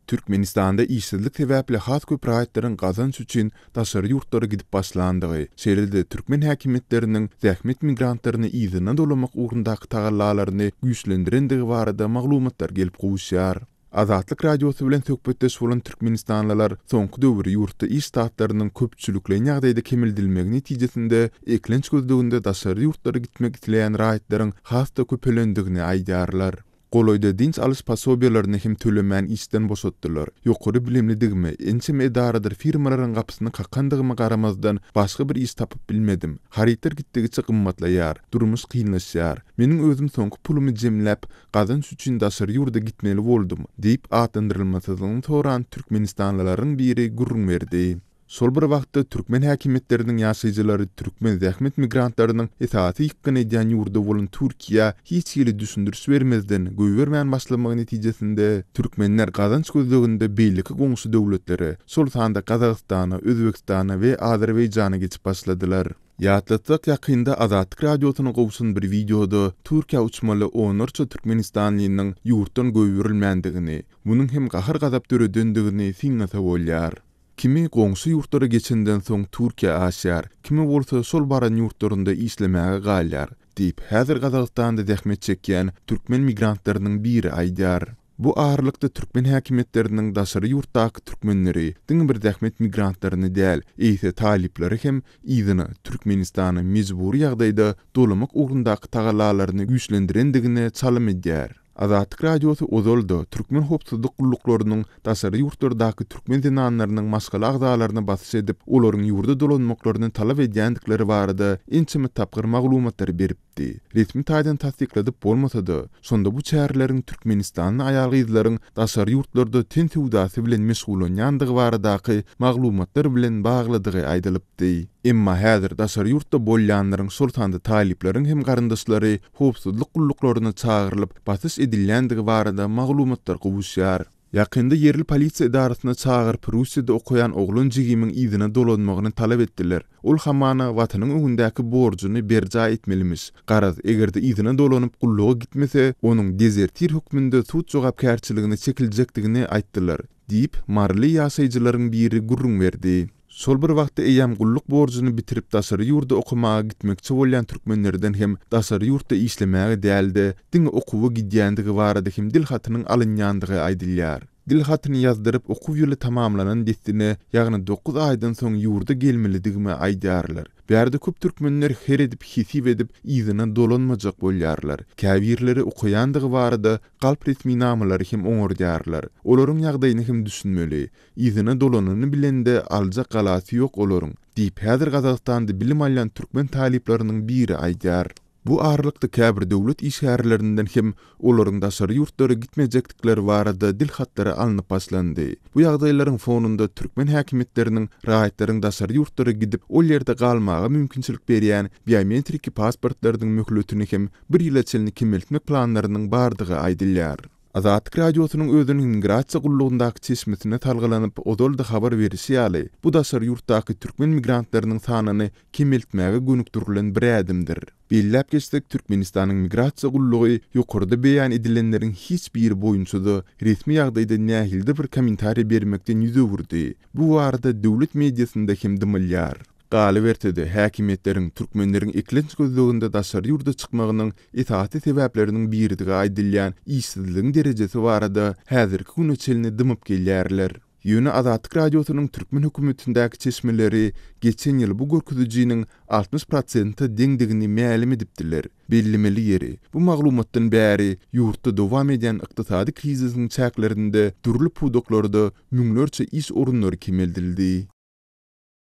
Türkmenistanda işsizlik sebäpli has köp raýatlaryň gazanç üçin daşary ýurtlara gidip başlandygy, şeýlede türkmen häkimetleriniň zähmet migrantlaryny ýzyna dolamak ugrundaky tagallalaryny güýçlendirendigi barada maglumatlar gelip gowuşýar. Azatlyk radiosu bilen söhbetdeş bolan türkmenistanlylar soňky döwür ýurtda iş saatlarynyň köpçülikli ýagdaýda kemildilmegi netijesinde eklenç gözleginde daşary ýurtlara gitmek isleýän raýatlaryň hasda köpelendigini aýdarlar. Goloyda dinç alış pasobiýalaryny hem tölemän işden boşatdylar. Ýokary bilimlidigimi, ençem edaradyr firmalaryň gapysyny kakandygymyna garamazdan başga bir iş tapyp bilmedim. Harytar gitdigiçe gymmatlaýar, durmuş kynlaşýar. Meniň özüm soňky pulumy jemläp, gazanç üçin daşary ýurda gitmeli boldum, diýip atandyrylmasydygyny soran türkmenistanlylaryň biri gurrun berdi. Sol bir wagtda türkmen häkimetleriniň ýaşaýjylary türkmen zähmet migrantlarynyň esasy ýykyn edýän ýurda bolan Türkiýa hiç ýeri düşündürüş bermezden göýbermän başlamagy netijesinde türkmenler gazanç gözleginde beýleki goňşy döwletleri, sol sanda Kazakstana, Özbekistana we Azerbaýjana geçip başladylar. Ýatlatsak ýakynda Azatlyk radiosyna gowşan bir videoda Türkiýa uçmaly onurça Türkmenistanlynyň ýurtdan göýberilmändigini, munyň hem gahar gazap döredendigini siňnasa bolýar. Kimi goňşy ýurtlara geçenden soň Türkiýa aşýar, kimi bolsa sol baran ýurtlarynda işlemäge galýar, diýip häzir Kazakstanda zähmet çekýän türkmen migrantlarynyň biri aýdýar. Bu ağırlykda türkmen häkimetleriniň daşary ýurtdaky türkmenleri, diň bir zähmet migrantlaryny däl, eýse talipleri hem ýzyny Türkmenistana mejburi ýagdaýda dolamak ugrundaky tagallalaryny güýçlendirendigine çalym edýär. Azatlyk radiosu ozolda türkmen hopsuzlyk gulluklarının daşary ýurtlardaky türkmen zinanlarynyň maskala agzalaryna basyş edip, olaryň ýurda dolanmaklaryny talap edýändikleri barada ençeme tapgyr maglumatlar beripdi. Resmi taýdan tasdikladyp bolmasa-da, şonda bu çärleriň Türkmenistanyň aýalgyzlaryň daşary ýurtlarda ten sewdasy bilen meşgulanýandygy baradaky maglumatlar bilen bagladygy aýdylypdy. Emma häzir daşary ýurtda bolýanlaryň sultanda talipleriň hem garyndaşlary hopsuzlyk gulluklarına çağırılıp basyş edilýändigi barada maglumatlar gowuşýar. Ýakynda yerli polisiýa idarasyna çağırıp Russiýada okuyan oglun jigimiň ýzyna dolanmagyny talap etdiler. Ol hamana watanyň öňündäki borjuny berja etmelimiş. Garaz egerde ýzyna dolanyp gulluga gitmese, onuň dezertir hukmynda suç jogapkärçiligine çekiljekdigini aýtdylar, diýip marly ýaşaýjylaryň biri gurrun berdi. Sol bir wagtda eýam gulluk borjuny bitirip daşary ýurda okumaga gitmekçi bolýan türkmenlerden hem daşary ýurtda işlemäge däldi, diňe okuwa gidýändigi barada hem dilhatynyň alynýandygy aýdylýar. Dilhatyny ýazdyryp okuw ýyly tamamlanan destine, ýagny 9 aýdan soň ýurda gelmelidigime aýdarlar. Bärde köp türkmenler her edip hisip edip ýzyna dolanmajak bolýarlar. Käbirleri okuyandygy barada galp resmi namalary hem oňorýarlar. Olaryň ýagdaýyny hem düşünmeli. Ýzyna dolanyny bilende aljak galasy ýok olaryň, diýip häzir Kazakstanda bilim alýan türkmen talipleriniň biri aýdýar. Bu ağırlykda käbir döwlet işgärlerinden hem olaryň daşary ýurtlara gitmejekdikleri barada dilhatlary alınıp başlandy. Bu ýagdaýlaryň fonunda türkmen häkimetleriniň raýatlaryň daşary ýurtlara gidip ol ýerde galmaga mümkinçilik berýän biometrik pasportlaryň möhletini hem bir ýyla çelini kemeltmek planlarynyň bardygy aýdylýar. Azatlyk radiosynyň özüniň migrasiýa gullugundaky çeşmesine talgylanyp odolda habar berişi ýaly. Bu daşary ýurtdaky türkmen migrantlarynyň sanyny kemeltmäge gönükdirilen bir ädimdir. Bellep geçsek Türkmenistanyň migrasiýa gullugy ýokarda beýan edilenleriň hiç biri boýunça resmi ýagdaýda nähilde bir kommentariýa bermekden ýüze wurdy. Bu barada döwlet mediasynda hem dymylýar. Galy bertedi, häkimetleriň türkmenleriň eklenç gözleginde daşary ýurda çykmagynyň esasy sebäpleriniň biridigi aýdylýan işsizligiň derejesi barada häzirki güne çelini dymyp gelýärler. Ýöne Azatlyk radiosynyň türkmen hökümetindäki çeşmeleri geçen ýyl bu görkezijiniň 60% deňdigini mälim edipdiler. Bellimeli ýeri. Bu maglumatdan bäri ýurtda dowam edýän ykdysady krizisiň çäklerinde türli pudoklarda müňlerçe iş orunlary kemeldildi.